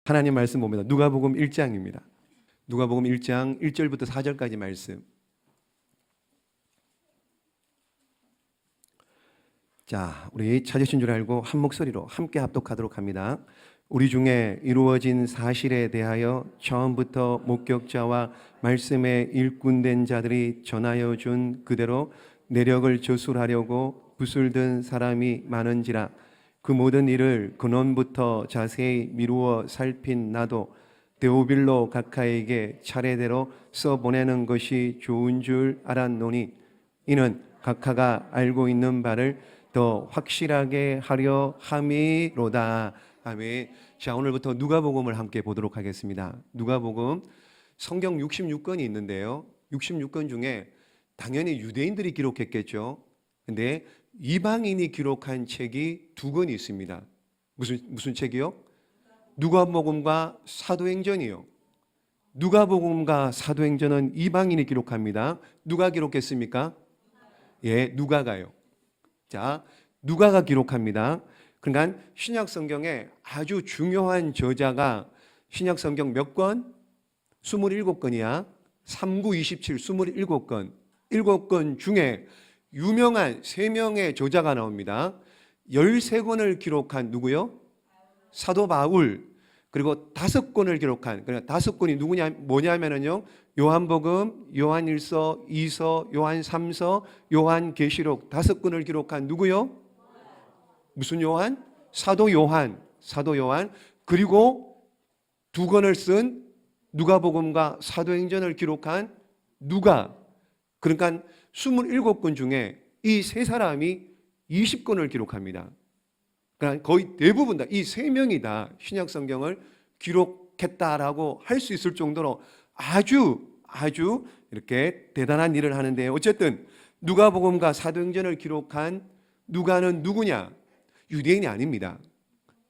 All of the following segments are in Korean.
하나님 말씀 봅니다. 누가복음 1장입니다. 누가복음 1장 1절부터 4절까지 말씀. 자, 우리 찾으신 줄 알고 한 목소리로 함께 합독하도록 합니다. 우리 중에 이루어진 사실에 대하여 처음부터 목격자와 말씀에 일꾼된 자들이 전하여 준 그대로 내력을 저술하려고 붓을 든 사람이 많은지라. 그 모든 일을 근원부터 자세히 미루어 살핀 나도 데오빌로 각하에게 차례대로 써보내는 것이 좋은 줄 알았노니, 이는 각하가 알고 있는 바를 더 확실하게 하려 함이로다. 아멘. 자, 오늘부터 누가복음을 함께 보도록 하겠습니다. 누가복음 성경 66권이 있는데요, 66권 중에 당연히 유대인들이 기록했겠죠. 근데 이방인이 기록한 책이 두 권이 있습니다. 무슨 책이요? 누가복음과 사도행전이요. 누가복음과 사도행전은 이방인이 기록합니다. 누가 기록했습니까? 예, 누가가요. 자, 누가가 기록합니다. 그러니까 신약 성경에 아주 중요한 저자가 신약 성경 몇 권? 27권이야. 39, 27, 27권. 7권 중에 유명한 3명의 저자가 나옵니다. 13권을 기록한 누구요? 사도 바울. 그리고 5권을 기록한, 그러니까 5권이 누구냐, 뭐냐면요, 요한복음, 요한일서, 2서, 요한 3서, 요한계시록 5권을 기록한 누구요? 무슨 요한? 사도 요한. 사도 요한. 그리고 2권을 쓴 누가복음과 사도행전을 기록한 누가. 그러니까 27권 중에 이 세 사람이 20권을 기록합니다. 그러니까 거의 대부분 다, 이 세 명이 다 신약 성경을 기록했다라고 할 수 있을 정도로 아주 이렇게 대단한 일을 하는데, 어쨌든 누가복음과 사도행전을 기록한 누가는 누구냐? 유대인이 아닙니다.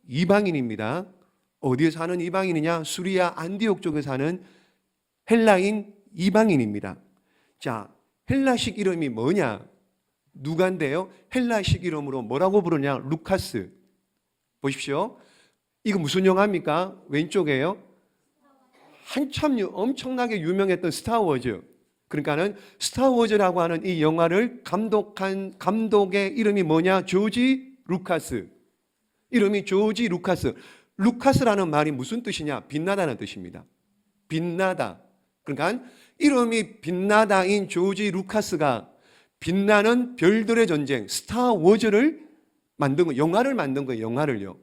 이방인입니다. 어디에 사는 이방인이냐? 수리아 안디옥 쪽에 사는 헬라인 이방인입니다. 자, 헬라식 이름이 뭐냐? 누가인데요, 헬라식 이름으로 뭐라고 부르냐? 루카스. 보십시오. 이거 무슨 영화입니까? 왼쪽에요. 한참 엄청나게 유명했던 스타워즈. 그러니까는 스타워즈라고 하는 이 영화를 감독한 감독의 이름이 뭐냐? 조지 루카스. 이름이 조지 루카스. 루카스라는 말이 무슨 뜻이냐? 빛나다는 뜻입니다. 빛나다. 그러니까 이름이 빛나다인 조지 루카스가 빛나는 별들의 전쟁, 스타워즈를 만든 거, 영화를 만든 거예요. 영화를요.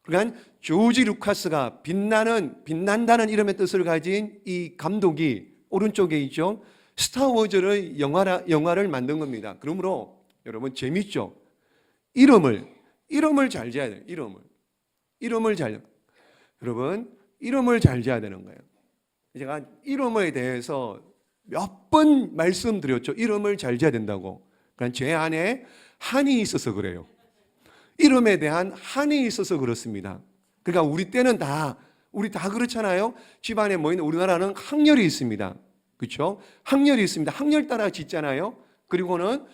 그러니까 조지 루카스가 빛난다는 이름의 뜻을 가진 이 감독이 오른쪽에 있죠. 스타워즈를 영화를 만든 겁니다. 그러므로 여러분 재밌죠? 이름을 잘 지어야 돼요. 여러분 이름을 잘 지어야 되는 거예요. 제가 이름에 대해서 몇 번 말씀드렸죠. 이름을 잘 지어야 된다고. 그러니까 제 안에 한이 있어서 그래요. 이름에 대한 한이 있어서 그렇습니다. 그러니까 우리 다 그렇잖아요. 집안에 모이는 우리나라는 학렬이 있습니다. 그렇죠? 학렬이 있습니다. 학렬 따라 짓잖아요. 그리고는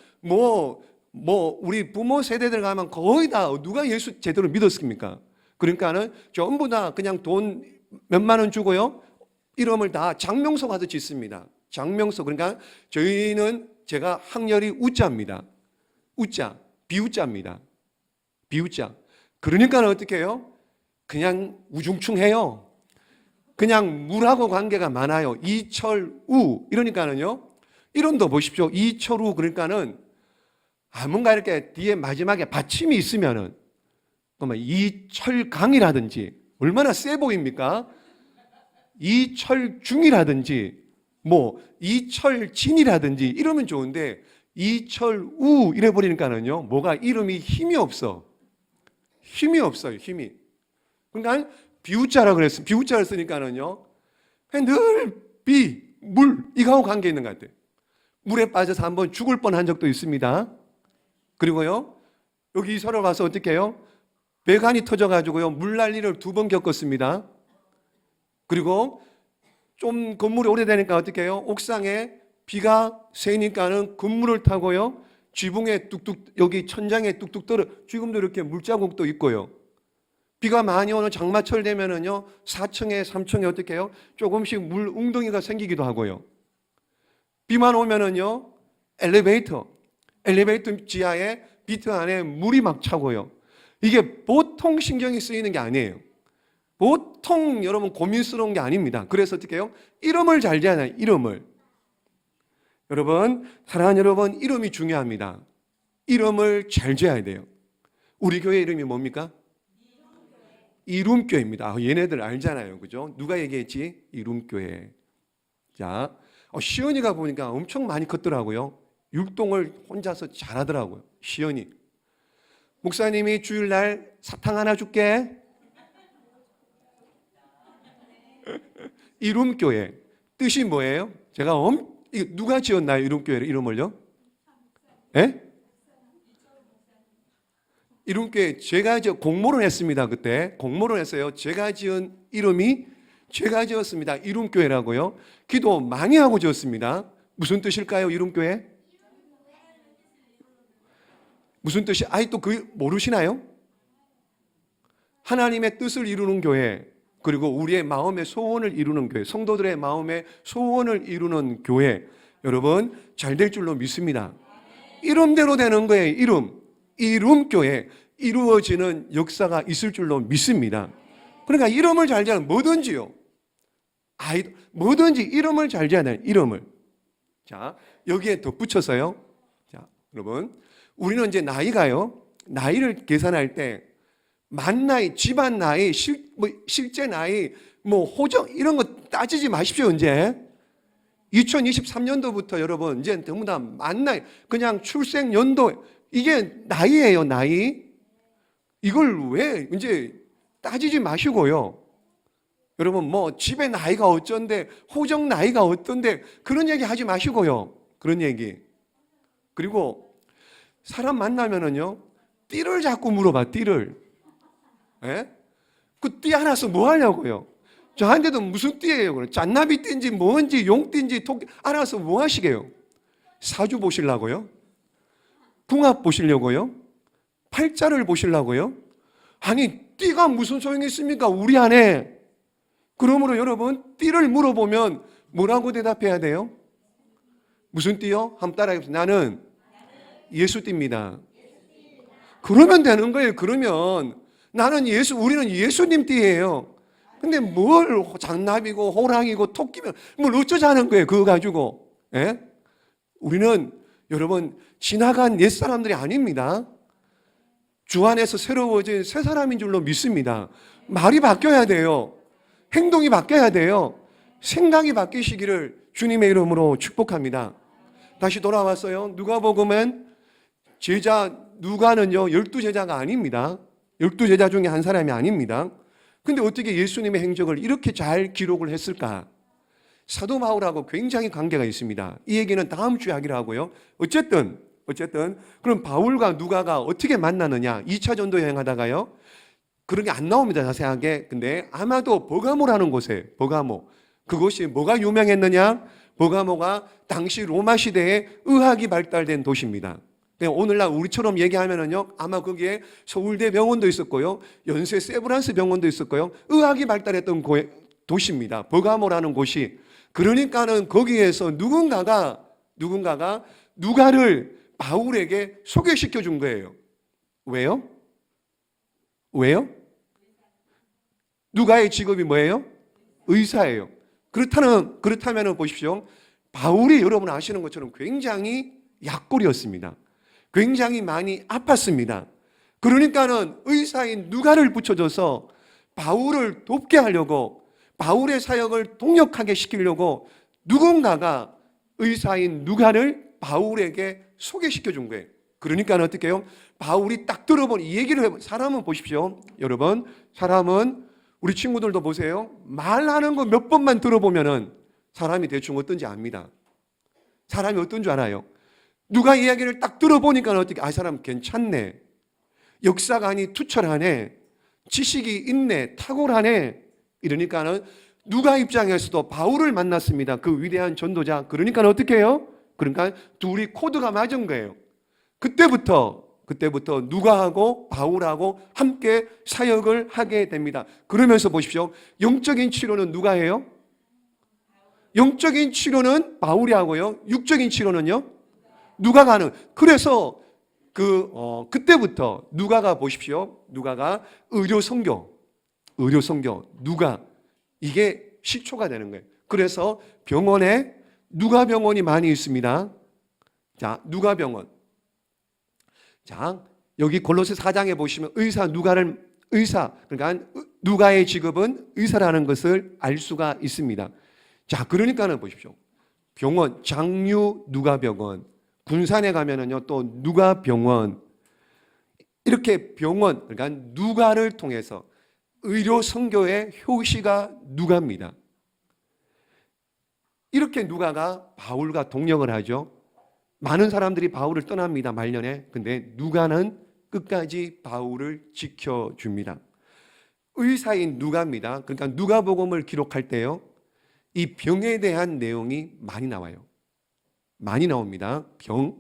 우리 부모 세대들 가면 거의 다 누가 예수 제대로 믿었습니까? 그러니까는 전부 다 그냥 돈 몇만 원 주고요, 이름을 다 장명소 가서 짓습니다. 장명소. 그러니까 제가 학렬이 우자입니다. 우자, 비우자입니다. 비우자. 그러니까 어떻게 해요? 그냥 우중충해요. 그냥 물하고 관계가 많아요. 이철우. 이러니까는요, 이름도 보십시오. 이철우. 그러니까는 뭔가 이렇게 뒤에 마지막에 받침이 있으면은 이철강이라든지 얼마나 세 보입니까? 이철중이라든지 이철진이라든지 이러면 좋은데 이철우 이래 버리니까는요, 뭐가 이름이 힘이 없어요. 힘이. 그러니까 비우자라 그랬어요. 비우자를 쓰니까는요, 늘 물 이거하고 관계 있는 것 같아요. 물에 빠져서 한번 죽을 뻔한 적도 있습니다. 그리고요, 여기 이사를 와서 어떻게 해요? 배관이 터져가지고요, 물난리를 2번 겪었습니다. 그리고 좀 건물이 오래되니까 어떻게 해요? 옥상에 비가 새니까는 건물을 타고요, 지붕에 뚝뚝, 여기 천장에 뚝뚝 떨어, 지금도 이렇게 물자국도 있고요. 비가 많이 오는 장마철 되면은요, 4층에 3층에 어떻게 해요? 조금씩 물 웅덩이가 생기기도 하고요. 비만 오면은요, 엘리베이터 지하에 비트 안에 물이 막 차고요. 이게 보통 신경이 쓰이는 게 아니에요. 보통 여러분 고민스러운 게 아닙니다. 그래서 어떻게 해요? 이름을 잘 지어야 돼요. 이름을. 여러분, 사랑하는 여러분, 이름이 중요합니다. 이름을 잘 지어야 돼요. 우리 교회 이름이 뭡니까? 이룸교회입니다. 얘네들 알잖아요. 그죠? 누가 얘기했지? 이룸교회. 자, 시연이가 보니까 엄청 많이 컸더라고요. 율동을 혼자서 잘하더라고요. 시연이. 목사님이 주일날 사탕 하나 줄게. 이룸교회. 뜻이 뭐예요? 제가 누가 지었나요? 이룸교회를 이름을요? 예? 이름교회 제가 공모를 했습니다. 그때 공모를 했어요. 제가 지은 이름이 제가 지었습니다. 이름교회라고요. 기도 많이 하고 지었습니다. 무슨 뜻일까요? 이름교회? 무슨 뜻이? 또 그 모르시나요? 하나님의 뜻을 이루는 교회, 그리고 우리의 마음의 소원을 이루는 교회, 성도들의 마음의 소원을 이루는 교회. 여러분 잘 될 줄로 믿습니다. 이름대로 되는 거예요. 이름교회 이루어지는 역사가 있을 줄로 믿습니다. 그러니까 이름을 잘 지어야 뭐든지요. 뭐든지 이름을 잘 지어야 돼요. 이름을. 자, 여기에 덧붙여서요. 자, 여러분, 우리는 이제 나이를 계산할 때 만 나이, 집안 나이, 실제 나이, 호적 이런 거 따지지 마십시오. 이제 2023년도부터 여러분 이제 전부 다 만 나이, 그냥 출생 연도 이게 나이예요. 나이. 이걸 왜 이제 따지지 마시고요. 여러분 집에 나이가 어쩐데 호적 나이가 어떤데 그런 얘기 하지 마시고요. 그런 얘기. 그리고 사람 만나면은요, 띠를 자꾸 물어봐. 띠를. 예? 그 띠 알아서 뭐 하냐고요. 저한테도 무슨 띠예요? 짠나비 띠인지 뭔지 용띠인지 토끼 알아서 뭐 하시게요? 사주 보시려고요? 궁합 보시려고요? 팔자를 보시려고요? 아니 띠가 무슨 소용이 있습니까? 우리 안에. 그러므로 여러분 띠를 물어보면 뭐라고 대답해야 돼요? 무슨 띠요? 한번 따라해보세요. 나는 예수띠입니다. 그러면 되는 거예요. 그러면 나는 우리는 예수님 띠예요. 근데 뭘 장나비고 호랑이고 토끼면 뭘 어쩌자는 거예요. 그거 가지고. 예? 우리는 여러분 지나간 옛사람들이 아닙니다. 주 안에서 새로워진 새 사람인 줄로 믿습니다. 말이 바뀌어야 돼요. 행동이 바뀌어야 돼요. 생각이 바뀌시기를 주님의 이름으로 축복합니다. 다시 돌아왔어요. 누가복음은 누가는요 12제자가 아닙니다. 12제자 중에 한 사람이 아닙니다. 근데 어떻게 예수님의 행적을 이렇게 잘 기록을 했을까? 사도 바울하고 굉장히 관계가 있습니다. 이 얘기는 다음 주에 하기로 하고요. 어쨌든 그럼 바울과 누가가 어떻게 만나느냐? 2차 전도 여행하다가요. 그런 게 안 나옵니다. 자세하게. 근데 아마도 버가모라는 곳에 그곳이 뭐가 유명했느냐? 버가모가 당시 로마 시대에 의학이 발달된 도시입니다. 오늘날 우리처럼 얘기하면은요, 아마 거기에 서울대 병원도 있었고요, 연세 세브란스 병원도 있었고요, 의학이 발달했던 도시입니다. 버가모라는 곳이. 그러니까는 거기에서 누군가가 누가를 바울에게 소개시켜 준 거예요. 왜요? 누가의 직업이 뭐예요? 의사예요. 그렇다면 보십시오. 바울이 여러분 아시는 것처럼 굉장히 약골이었습니다. 굉장히 많이 아팠습니다. 그러니까는 의사인 누가를 붙여줘서 바울을 돕게 하려고, 바울의 사역을 동력하게 시키려고 누군가가 의사인 누가를 바울에게 소개시켜 준 거예요. 그러니까 어떻게 해요? 바울이 딱 들어본 이 얘기를 해본 사람은 보십시오. 여러분, 사람은 우리 친구들도 보세요. 말하는 거 몇 번만 들어보면은 사람이 대충 어떤지 압니다. 사람이 어떤 줄 알아요? 누가 이야기를 딱 들어보니까 어떻게, 이 사람 괜찮네. 역사가 아니 투철하네. 지식이 있네. 탁월하네. 이러니까는 누가 입장에서도 바울을 만났습니다. 그 위대한 전도자. 그러니까 어떻게 해요? 그러니까 둘이 코드가 맞은 거예요. 그때부터 그때부터 누가하고 바울하고 함께 사역을 하게 됩니다. 그러면서 보십시오. 영적인 치료는 누가 해요? 영적인 치료는 바울이 하고요. 육적인 치료는요? 누가가 하는. 그래서 그때부터 누가가 보십시오. 누가가 의료 선교, 누가 이게 시초가 되는 거예요. 그래서 병원에 누가 병원이 많이 있습니다. 자, 누가 병원. 자, 여기 골로새 4장에 보시면 의사 그러니까 누가의 직업은 의사라는 것을 알 수가 있습니다. 자, 그러니까는 보십시오. 병원, 장유 누가 병원, 군산에 가면은요 또 누가 병원, 이렇게 병원, 그러니까 누가를 통해서 의료 선교의 효시가 누가입니다. 이렇게 누가가 바울과 동력을 하죠. 많은 사람들이 바울을 떠납니다, 말년에. 근데 누가는 끝까지 바울을 지켜줍니다. 의사인 누가입니다. 그러니까 누가복음을 기록할 때요, 이 병에 대한 내용이 많이 나와요. 많이 나옵니다. 병.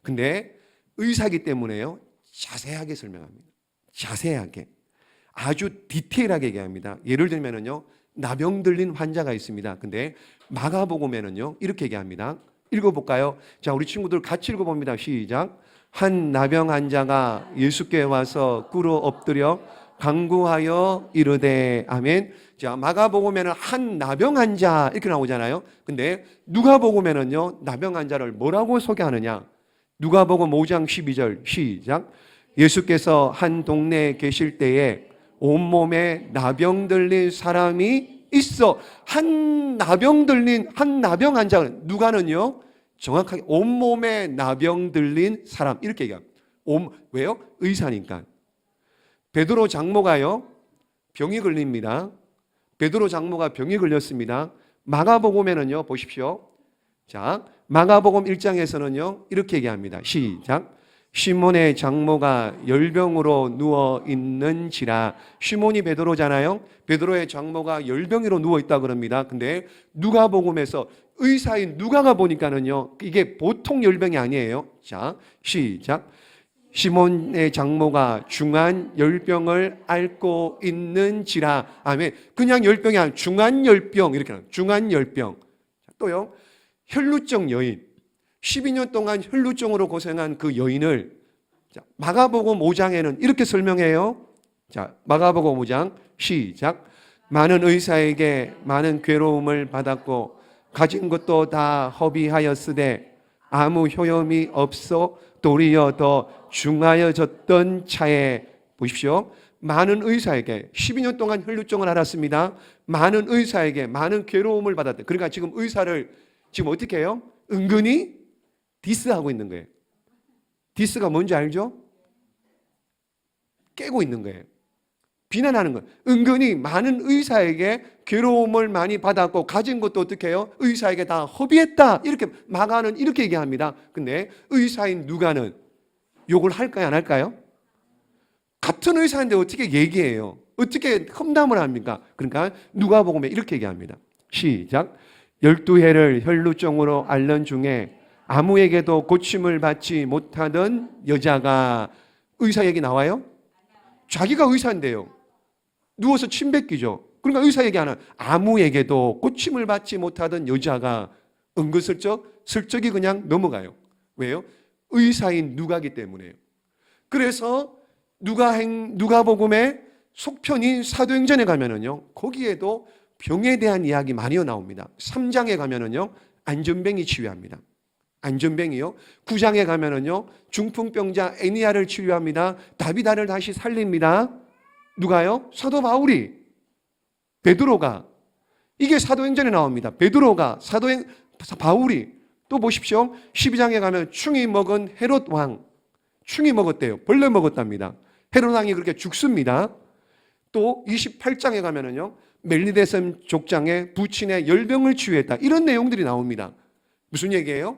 근데 의사이기 때문에요, 자세하게 설명합니다. 자세하게. 아주 디테일하게 얘기합니다. 예를 들면은요, 나병 들린 환자가 있습니다. 근데 마가복음에는요, 이렇게 얘기합니다. 읽어볼까요? 자, 우리 친구들 같이 읽어봅니다. 시작. 한 나병 환자가 예수께 와서 꿇어 엎드려 간구하여 이르되. 아멘. 자, 마가복음에는 한 나병 환자 이렇게 나오잖아요. 근데 누가복음에는요, 나병 환자를 뭐라고 소개하느냐? 누가복음 5장 12절 시작. 예수께서 한 동네에 계실 때에 온몸에 나병 들린 사람이 있어. 한 나병 환자. 누가는요, 정확하게 온몸에 나병 들린 사람 이렇게 얘기합니다. 왜요? 의사니까. 베드로 장모가요, 병이 걸립니다. 베드로 장모가 병이 걸렸습니다. 마가복음에는요, 보십시오. 자, 마가복음 1장에서는요, 이렇게 얘기합니다. 시작. 시몬의 장모가 열병으로 누워 있는지라. 시몬이 베드로잖아요. 베드로의 장모가 열병으로 누워 있다 그럽니다. 근데 누가복음에서 의사인 누가가 보니까는요, 이게 보통 열병이 아니에요. 자, 시작. 시몬의 장모가 중한 열병을 앓고 있는지라. 아멘. 그냥 열병이 아니라 중한 열병 이렇게 나와요. 중한 열병. 또요, 혈루증 여인. 12년 동안 혈루증으로 고생한 그 여인을 마가복음 5장에는 이렇게 설명해요. 자, 마가복음 5장 시작. 많은 의사에게 많은 괴로움을 받았고 가진 것도 다 허비하였으되 아무 효험이 없어 도리어 더 중하여졌던 차에. 보십시오. 많은 의사에게 12년 동안 혈루증을 앓았습니다. 많은 의사에게 많은 괴로움을 받았다. 그러니까 지금 의사를 지금 어떻게 해요? 은근히 디스하고 있는 거예요. 디스가 뭔지 알죠? 깨고 있는 거예요. 비난하는 거예요. 은근히 많은 의사에게 괴로움을 많이 받았고 가진 것도 어떻게 해요? 의사에게 다 허비했다. 이렇게 마가는 이렇게 얘기합니다. 근데 의사인 누가는 욕을 할까요? 안 할까요? 같은 의사인데 어떻게 얘기해요? 어떻게 험담을 합니까? 그러니까 누가복음에 이렇게 얘기합니다. 시작. 12해를 혈루증으로 앓는 중에 아무에게도 고침을 받지 못하던 여자가. 의사 얘기 나와요? 자기가 의사인데요, 누워서 침 뱉기죠. 그러니까 의사 얘기 하나. 아무에게도 고침을 받지 못하던 여자가. 은근슬쩍 슬쩍이 그냥 넘어가요. 왜요? 의사인 누가기 때문에요. 그래서 누가복음의 속편인 사도행전에 가면은요, 거기에도 병에 대한 이야기 많이 나옵니다. 3장에 가면은요, 안전병이 치유합니다. 안전병이요. 9장에 가면은요, 중풍병자 애니아를 치료합니다. 다비다를 다시 살립니다. 누가요? 사도 바울이. 베드로가. 이게 사도행전에 나옵니다. 베드로가, 바울이. 또 보십시오. 12장에 가면 충이 먹은 헤롯 왕. 충이 먹었대요. 벌레 먹었답니다. 헤롯 왕이 그렇게 죽습니다. 또 28장에 가면은요, 멜리데셈 족장의 부친의 열병을 치유했다. 이런 내용들이 나옵니다. 무슨 얘기예요?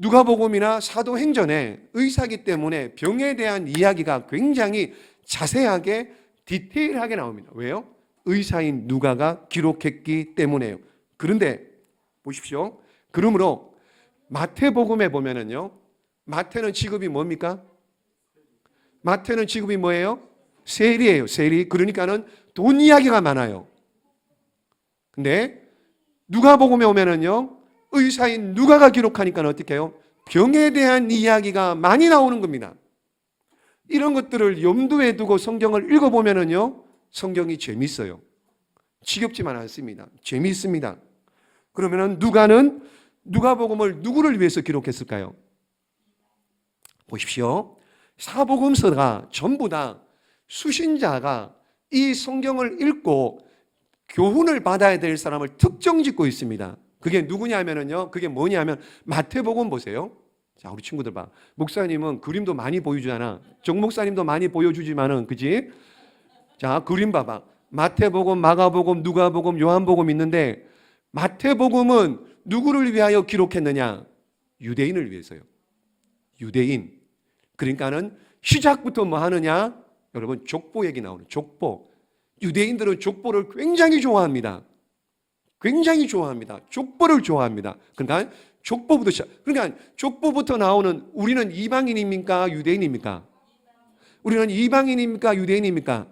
누가복음이나 사도행전에 의사이기 때문에 병에 대한 이야기가 굉장히 자세하게 디테일하게 나옵니다. 왜요? 의사인 누가가 기록했기 때문에요. 그런데 보십시오. 그러므로 마태복음에 보면은요, 마태는 직업이 뭡니까? 마태는 직업이 뭐예요? 세리예요. 세리. 그러니까는 돈 이야기가 많아요. 근데 누가복음에 오면은요, 의사인 누가가 기록하니까 어떻게 해요? 병에 대한 이야기가 많이 나오는 겁니다. 이런 것들을 염두에 두고 성경을 읽어보면은요, 성경이 재밌어요. 지겹지만 않습니다. 재미있습니다. 그러면은 누가는 누가복음을 누구를 위해서 기록했을까요? 보십시오. 사복음서가 전부 다 수신자가 이 성경을 읽고 교훈을 받아야 될 사람을 특정 짓고 있습니다. 그게 누구냐면요, 그게 뭐냐면 마태복음 보세요. 자, 우리 친구들 봐. 목사님은 그림도 많이 보여주잖아. 정 목사님도 많이 보여주지만은, 그지? 자, 그림 봐봐. 마태복음, 마가복음, 누가복음, 요한복음 있는데 마태복음은 누구를 위하여 기록했느냐? 유대인을 위해서요. 유대인. 그러니까는 시작부터 뭐 하느냐? 여러분, 족보 얘기 나오는 족보. 유대인들은 족보를 굉장히 좋아합니다. 굉장히 좋아합니다. 족보를 좋아합니다. 그러니까 족보부터 시작. 그러니까 족보부터 나오는, 우리는 이방인입니까? 유대인입니까? 우리는 이방인입니까? 유대인입니까?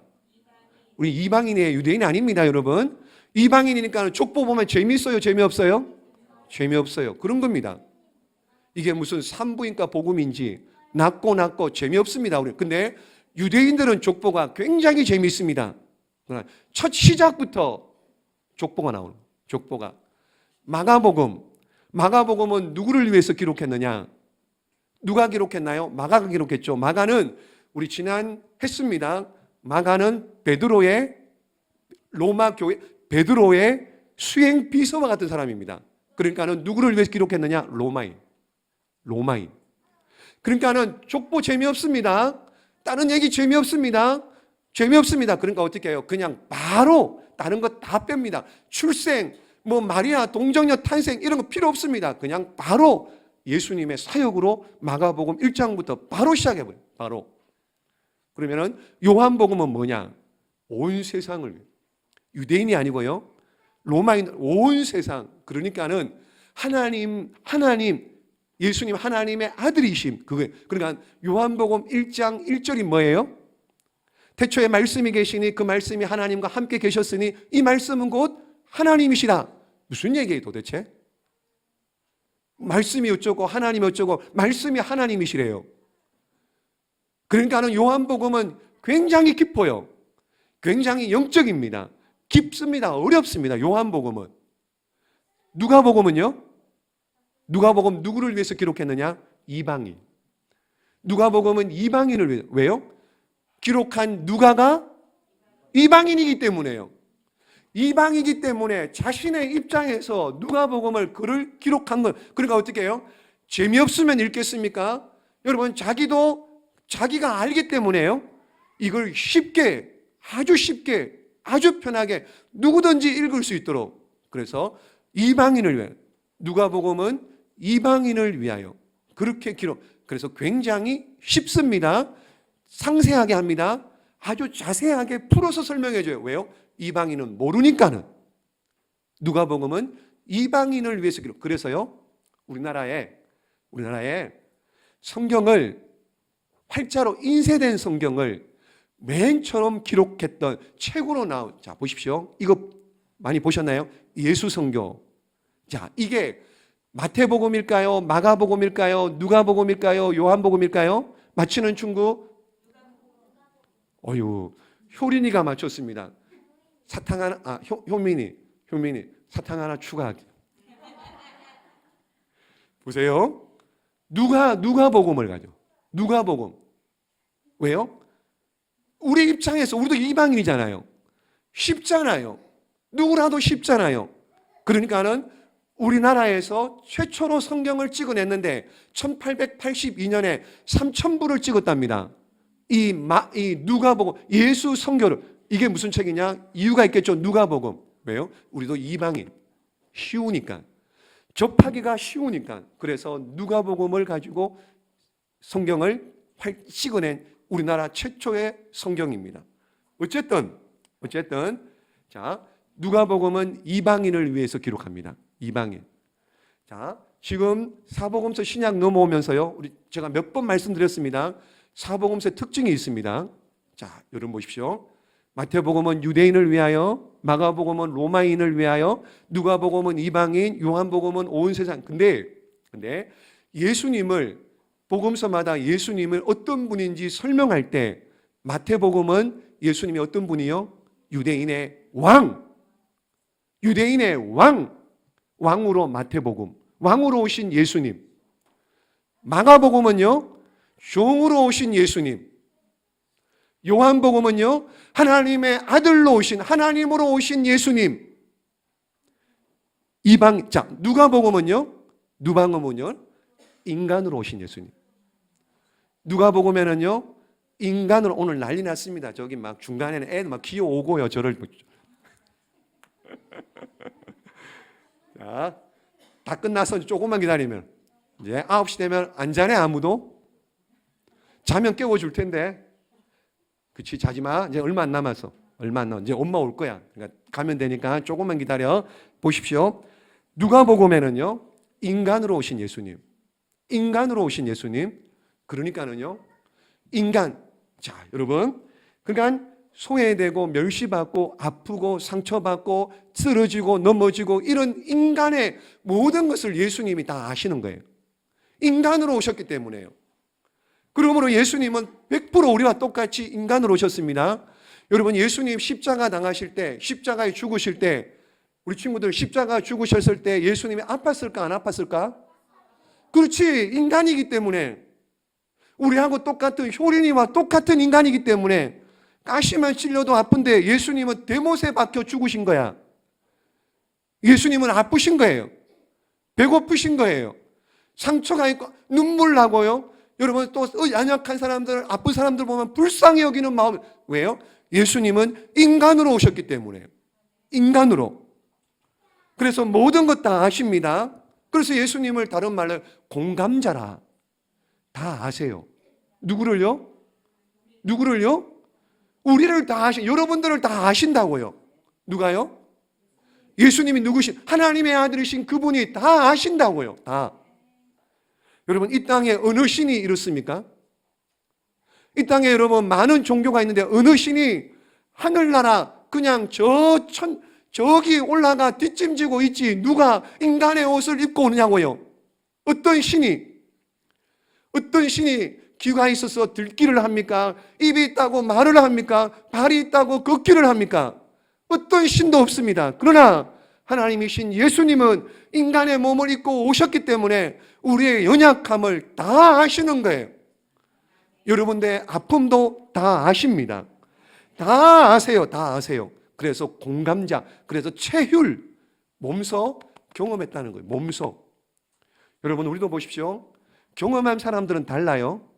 우리 이방인이에요. 유대인이 아닙니다, 여러분. 이방인이니까 족보 보면 재미있어요? 재미없어요? 재미없어요. 그런 겁니다. 이게 무슨 산부인과 복음인지 낮고 재미없습니다. 우리. 근데 유대인들은 족보가 굉장히 재미있습니다. 첫 시작부터 족보가 나오는 거예요. 족보가. 마가복음은 누구를 위해서 기록했느냐? 누가 기록했나요? 마가가 기록했죠. 마가는 우리 지난 했습니다. 마가는 베드로의 로마 교회 베드로의 수행 비서와 같은 사람입니다. 그러니까는 누구를 위해서 기록했느냐? 로마인. 그러니까는 족보 재미없습니다. 다른 얘기 재미없습니다. 그러니까 어떻게 해요? 그냥 바로 다른 거 다 뺍니다. 출생, 뭐 마리아 동정녀 탄생 이런 거 필요 없습니다. 그냥 바로 예수님의 사역으로 마가복음 1장부터 바로 시작해버려요. 바로. 그러면은 요한복음은 뭐냐? 온 세상을 위해. 유대인이 아니고요. 로마인, 온 세상. 그러니까는 하나님, 예수님 하나님의 아들이심. 그게. 그러니까 요한복음 1장 1절이 뭐예요? 태초에 말씀이 계시니 그 말씀이 하나님과 함께 계셨으니 이 말씀은 곧 하나님이시라. 무슨 얘기예요 도대체? 말씀이 어쩌고 하나님이 어쩌고 말씀이 하나님이시래요. 그러니까는 요한복음은 굉장히 깊어요. 굉장히 영적입니다. 깊습니다. 어렵습니다. 요한복음은. 누가복음은요? 누가복음 누구를 위해서 기록했느냐? 이방인. 누가복음은 이방인을 위해서. 왜요? 기록한 누가가 이방인이기 때문에요. 이방이기 때문에 자신의 입장에서 누가복음을 글을 기록한 걸. 그러니까 어떻게 해요? 재미없으면 읽겠습니까? 여러분, 자기가 알기 때문에요. 이걸 쉽게, 아주 편하게 누구든지 읽을 수 있도록. 그래서 이방인을 위하여. 누가복음은 이방인을 위하여. 그렇게 기록. 그래서 굉장히 쉽습니다. 상세하게 합니다. 아주 자세하게 풀어서 설명해줘요. 왜요? 이방인은 모르니까는. 누가복음은 이방인을 위해서 기록. 그래서요, 우리나라에 성경을 활자로 인쇄된 성경을 맨 처음 기록했던 책으로 나온, 자 보십시오. 이거 많이 보셨나요? 예수성교. 자, 이게 마태복음일까요? 마가복음일까요? 누가복음일까요? 요한복음일까요? 맞히는 친구? 효린이가 맞췄습니다. 사탕 하나, 효민이 사탕 하나 추가하기. 보세요. 누가복음을 가죠. 누가복음. 왜요? 우리 입장에서 우리도 이방인이잖아요. 쉽잖아요. 누구라도 쉽잖아요. 그러니까는 우리나라에서 최초로 성경을 찍어냈는데 1882년에 3,000부를 찍었답니다. 이 누가복음, 예수 성교를. 이게 무슨 책이냐? 이유가 있겠죠. 누가복음. 왜요? 우리도 이방인. 쉬우니까. 접하기가 쉬우니까. 그래서 누가복음을 가지고 성경을 찍어낸 우리나라 최초의 성경입니다. 어쨌든 자, 누가복음은 이방인을 위해서 기록합니다. 이방인. 자, 지금 사복음서 신약 넘어오면서요. 제가 몇 번 말씀드렸습니다. 사복음서의 특징이 있습니다. 자, 여러분 보십시오. 마태복음은 유대인을 위하여, 마가복음은 로마인을 위하여, 누가복음은 이방인, 요한복음은 온 세상. 근데 예수님을, 복음서마다 예수님을 어떤 분인지 설명할 때 마태복음은 예수님이 어떤 분이요? 유대인의 왕. 유대인의 왕. 왕으로 마태복음. 왕으로 오신 예수님. 마가복음은요, 종으로 오신 예수님. 요한복음은요, 하나님의 아들로 오신, 하나님으로 오신 예수님. 누가복음은요, 인간으로 오신 예수님. 누가복음에는요, 인간으로, 오늘 난리 났습니다. 저기 막 중간에는 애들 막 기어오고요, 저를. 자, 다 끝나서 조금만 기다리면, 이제 9시 되면 안 자네, 아무도? 자면 깨워줄 텐데. 그치, 자지 마. 이제 얼마 안 남았어. 이제 엄마 올 거야. 그러니까 가면 되니까 조금만 기다려. 보십시오. 누가복음에는요, 인간으로 오신 예수님. 인간으로 오신 예수님. 그러니까는요, 인간. 자, 여러분. 그러니까 소외되고 멸시받고 아프고 상처받고 쓰러지고 넘어지고 이런 인간의 모든 것을 예수님이 다 아시는 거예요. 인간으로 오셨기 때문에요. 그러므로 예수님은 100% 우리와 똑같이 인간으로 오셨습니다. 여러분, 예수님 십자가 당하실 때, 십자가에 죽으실 때, 우리 친구들 십자가 죽으셨을 때 예수님이 아팠을까 안 아팠을까? 그렇지, 인간이기 때문에. 우리하고 똑같은, 효린이와 똑같은 인간이기 때문에 가시만 찔려도 아픈데 예수님은 대못에 박혀 죽으신 거야. 예수님은 아프신 거예요. 배고프신 거예요. 상처가 있고 눈물 나고요. 여러분, 또 연약한 사람들, 아픈 사람들 보면 불쌍히 여기는 마음. 왜요? 예수님은 인간으로 오셨기 때문에. 인간으로. 그래서 모든 것 다 아십니다. 그래서 예수님을 다른 말로 공감자라. 다 아세요. 누구를요? 우리를 다 여러분들을 다 아신다고요. 누가요? 예수님이 누구신, 하나님의 아들이신 그분이 다 아신다고요. 다. 여러분, 이 땅에 어느 신이 이렇습니까? 이 땅에 여러분 많은 종교가 있는데 어느 신이 하늘나라 그냥 저기 올라가 뒷짐지고 있지 누가 인간의 옷을 입고 오느냐고요. 어떤 신이 귀가 있어서 듣기를 합니까? 입이 있다고 말을 합니까? 발이 있다고 걷기를 합니까? 어떤 신도 없습니다. 그러나 하나님이신 예수님은 인간의 몸을 입고 오셨기 때문에 우리의 연약함을 다 아시는 거예요. 여러분들의 아픔도 다 아십니다. 다 아세요. 다 아세요. 그래서 공감자, 그래서 체휼, 몸소 경험했다는 거예요. 몸소. 여러분, 우리도 보십시오. 경험한 사람들은 달라요.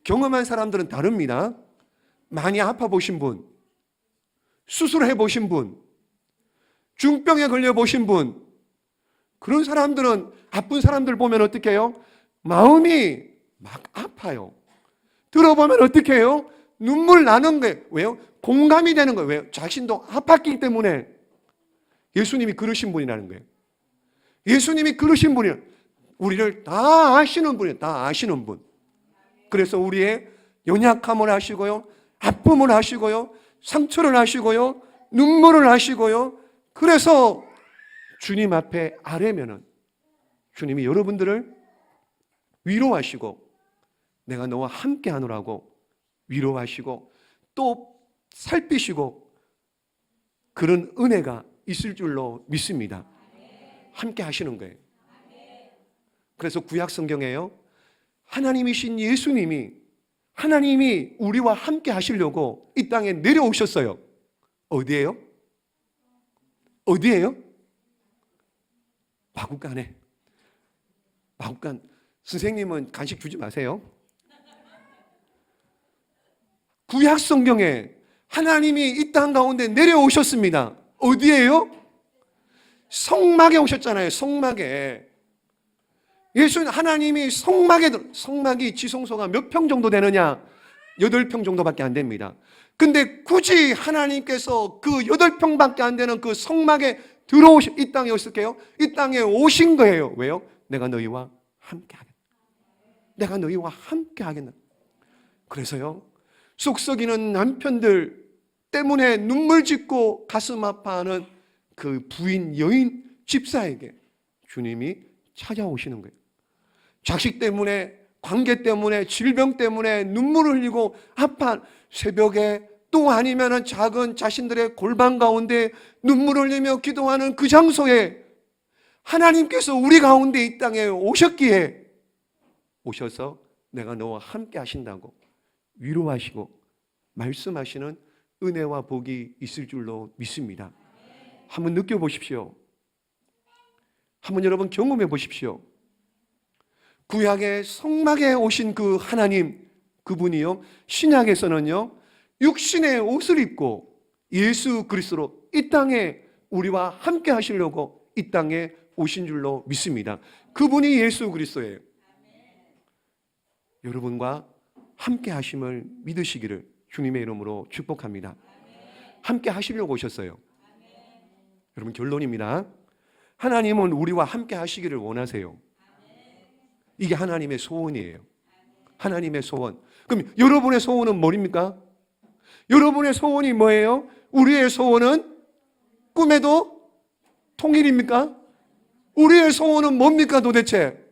경험한 사람들은 다릅니다. 많이 아파 보신 분, 수술해 보신 분, 중병에 걸려 보신 분, 그런 사람들은 아픈 사람들 보면 어떻게 해요? 마음이 막 아파요. 들어보면 어떻게 해요? 눈물 나는 거예요. 왜요? 공감이 되는 거예요. 왜요? 자신도 아팠기 때문에. 예수님이 그러신 분이라는 거예요. 예수님이 그러신 분이에요. 우리를 다 아시는 분이에요. 다 아시는 분. 그래서 우리의 연약함을 아시고요, 아픔을 아시고요, 상처를 아시고요, 눈물을 아시고요. 그래서 주님 앞에 아뢰면은 주님이 여러분들을 위로하시고 내가 너와 함께 하노라고 위로하시고 또 살피시고 그런 은혜가 있을 줄로 믿습니다. 함께 하시는 거예요. 그래서 구약 성경에요, 하나님이신 예수님이, 하나님이 우리와 함께 하시려고 이 땅에 내려오셨어요. 어디예요? 어디예요? 마국간에. 마국간. 선생님은 간식 주지 마세요. 구약 성경에 하나님이 이 땅 가운데 내려오셨습니다. 어디예요? 성막에 오셨잖아요. 성막에. 하나님이 성막이 지성소가 몇 평 정도 되느냐? 8평 정도밖에 안 됩니다. 근데 굳이 하나님께서 그 8평밖에 안 되는 그 성막에 이 땅에 오실게요. 이 땅에 오신 거예요. 왜요? 내가 너희와 함께 하겠다. 내가 너희와 함께 하겠다. 그래서요, 속 썩이는 남편들 때문에 눈물 짓고 가슴 아파하는 그 부인, 여인, 집사에게 주님이 찾아오시는 거예요. 자식 때문에, 관계 때문에, 질병 때문에 눈물을 흘리고 아파 새벽에 또 아니면 작은 자신들의 골방 가운데 눈물을 흘리며 기도하는 그 장소에 하나님께서 우리 가운데 이 땅에 오셨기에 오셔서 내가 너와 함께 하신다고 위로하시고 말씀하시는 은혜와 복이 있을 줄로 믿습니다. 한번 느껴보십시오. 한번 여러분 경험해 보십시오. 구약의 성막에 오신 그 하나님, 그분이요, 신약에서는요 육신의 옷을 입고 예수 그리스도로 이 땅에 우리와 함께 하시려고 이 땅에 오신 줄로 믿습니다. 그분이 예수 그리스도예요. 여러분과 함께 하심을 믿으시기를 주님의 이름으로 축복합니다. 함께 하시려고 오셨어요. 여러분 결론입니다. 하나님은 우리와 함께 하시기를 원하세요. 이게 하나님의 소원이에요. 하나님의 소원. 그럼 여러분의 소원은 뭐입니까? 여러분의 소원이 뭐예요? 우리의 소원은 꿈에도 통일입니까? 우리의 소원은 뭡니까 도대체?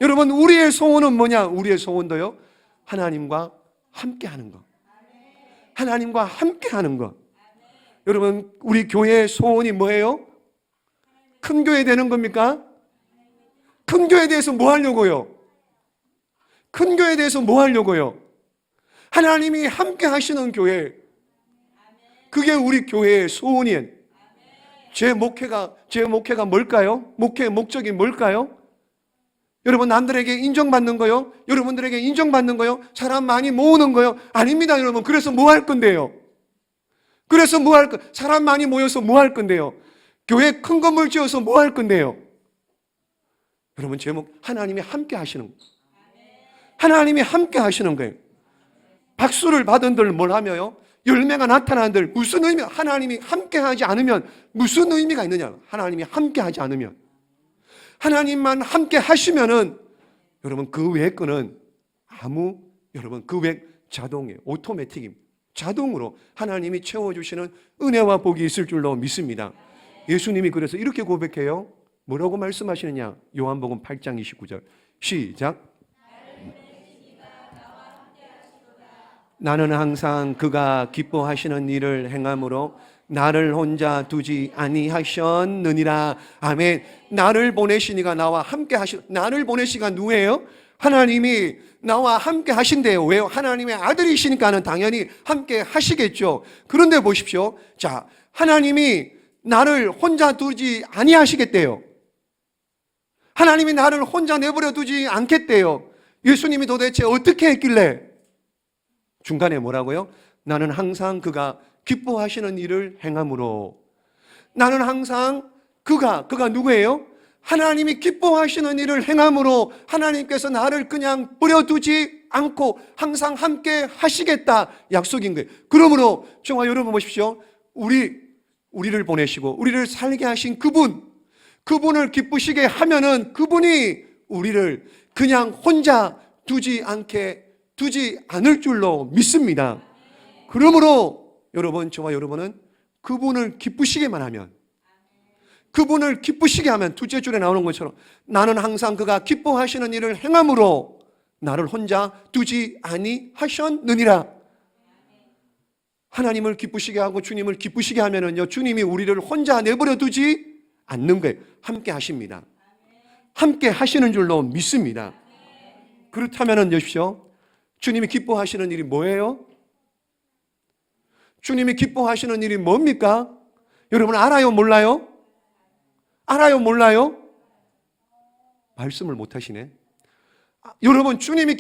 여러분 우리의 소원은 뭐냐? 우리의 소원도요, 하나님과 함께 하는 것. 하나님과 함께 하는 것. 여러분 우리 교회의 소원이 뭐예요? 큰 교회 되는 겁니까? 큰 교회에 대해서 뭐 하려고요? 큰 교회에 대해서 뭐 하려고요? 하나님이 함께 하시는 교회. 그게 우리 교회의 소원이에요. 제 목회가 뭘까요? 목회의 목적이 뭘까요? 여러분 남들에게 인정받는 거요? 여러분들에게 인정받는 거요? 사람 많이 모으는 거요? 아닙니다 여러분. 그래서 뭐 할 건데요? 그래서 뭐 할 거? 사람 많이 모여서 뭐 할 건데요? 교회 큰 건물 지어서 뭐 할 건데요? 여러분 제목 하나님이 함께 하시는 거예요. 하나님이 함께 하시는 거예요. 박수를 받은들 뭘 하며요? 열매가 나타나는들 무슨 의미? 하나님이 함께 하지 않으면 무슨 의미가 있느냐? 하나님이 함께 하지 않으면, 하나님만 함께 하시면은 여러분 그 외의 거는 여러분 그 외 자동이에요. 오토매틱입니다. 자동으로 하나님이 채워주시는 은혜와 복이 있을 줄로 믿습니다. 예수님이 그래서 이렇게 고백해요. 뭐라고 말씀하시느냐? 요한복음 8장 29절 시작. 나는 항상 그가 기뻐하시는 일을 행함으로 나를 혼자 두지 아니하셨느니라. 아멘. 나를 보내신 이가 나와 함께 나를 보내신 이가 누구예요? 하나님이 나와 함께 하신대요. 왜요? 하나님의 아들이시니까는 당연히 함께 하시겠죠. 그런데 보십시오. 자, 하나님이 나를 혼자 두지 아니하시겠대요. 하나님이 나를 혼자 내버려 두지 않겠대요. 예수님이 도대체 어떻게 했길래? 중간에 뭐라고요? 나는 항상 그가 기뻐하시는 일을 행함으로. 나는 항상 그가 누구예요? 하나님이 기뻐하시는 일을 행함으로 하나님께서 나를 그냥 버려두지 않고 항상 함께 하시겠다 약속인 거예요. 그러므로 저와 여러분 보십시오. 우리를 보내시고 우리를 살게 하신 그분을 기쁘시게 하면은 그분이 우리를 그냥 혼자 두지 않을 줄로 믿습니다. 그러므로 여러분, 저와 여러분은 그분을 기쁘시게만 하면, 그분을 기쁘시게 하면 둘째 줄에 나오는 것처럼 나는 항상 그가 기뻐하시는 일을 행함으로 나를 혼자 두지 아니하셨느니라. 하나님을 기쁘시게 하고 주님을 기쁘시게 하면은요, 주님이 우리를 혼자 내버려 두지 않는 거예요. 함께 하십니다. 함께 하시는 줄로 믿습니다. 그렇다면은 여십시오. 주님이 기뻐하시는 일이 뭐예요? 주님이 기뻐하시는 일이 뭡니까? 여러분 알아요? 몰라요? 알아요? 몰라요? 말씀을 못 하시네. 여러분 주님이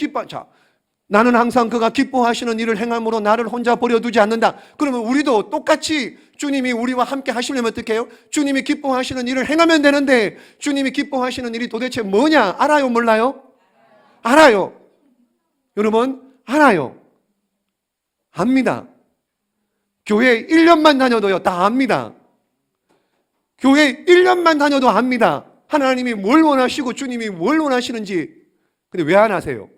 나는 항상 그가 기뻐하시는 일을 행함으로 나를 혼자 버려두지 않는다. 그러면 우리도 똑같이 주님이 우리와 함께 하시려면 어떻게 해요? 주님이 기뻐하시는 일을 행하면 되는데 주님이 기뻐하시는 일이 도대체 뭐냐? 알아요? 몰라요? 알아요. 여러분 알아요. 압니다. 교회 1년만 다녀도요 다 압니다. 교회 1년만 다녀도 압니다. 하나님이 뭘 원하시고 주님이 뭘 원하시는지. 근데 왜 안 하세요?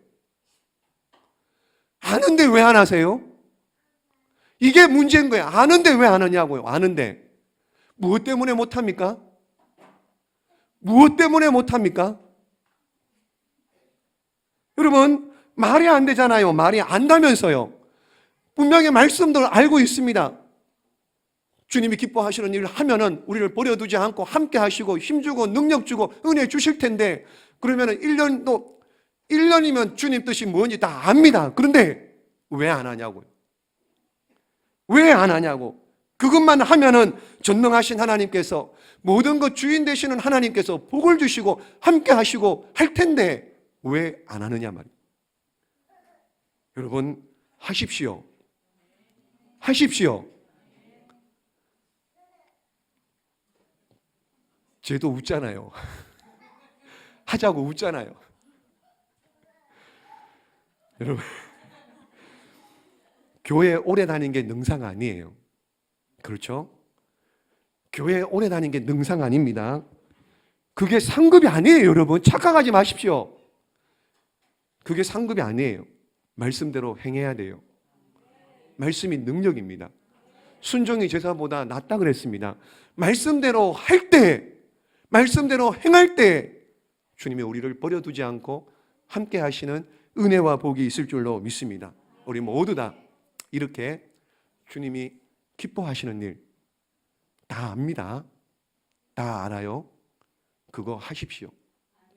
아는데 왜 안 하세요? 이게 문제인 거예요. 아는데 왜 안 하냐고요. 아는데. 무엇 때문에 못합니까? 무엇 때문에 못합니까? 여러분, 말이 안 되잖아요. 말이 안다면서요. 분명히 말씀도 알고 있습니다. 주님이 기뻐하시는 일을 하면은 우리를 버려두지 않고 함께 하시고 힘주고 능력 주고 은혜 주실 텐데, 그러면은 1년이면 주님 뜻이 뭔지 다 압니다. 그런데 왜 안 하냐고요. 왜 안 하냐고. 그것만 하면은 전능하신 하나님께서, 모든 것 주인 되시는 하나님께서 복을 주시고 함께 하시고 할 텐데 왜 안 하느냐 말이에요. 여러분, 하십시오. 하십시오. 쟤도 웃잖아요. 하자고 웃잖아요. 여러분, 교회 오래 다닌 게 능상 아니에요. 그렇죠? 교회 오래 다닌 게 능상 아닙니다. 그게 상급이 아니에요, 여러분. 착각하지 마십시오. 그게 상급이 아니에요. 말씀대로 행해야 돼요. 말씀이 능력입니다. 순종이 제사보다 낫다 그랬습니다. 말씀대로 할 때, 말씀대로 행할 때 주님이 우리를 버려두지 않고 함께 하시는 은혜와 복이 있을 줄로 믿습니다. 우리 모두 다 이렇게 주님이 기뻐하시는 일 다 압니다. 다 알아요. 그거 하십시오.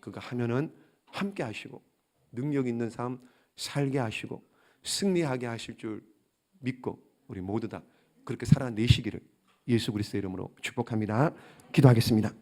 그거 하면은 함께 하시고 능력 있는 삶 살게 하시고 승리하게 하실 줄 믿고 우리 모두 다 그렇게 살아내시기를 예수 그리스도의 이름으로 축복합니다. 기도하겠습니다.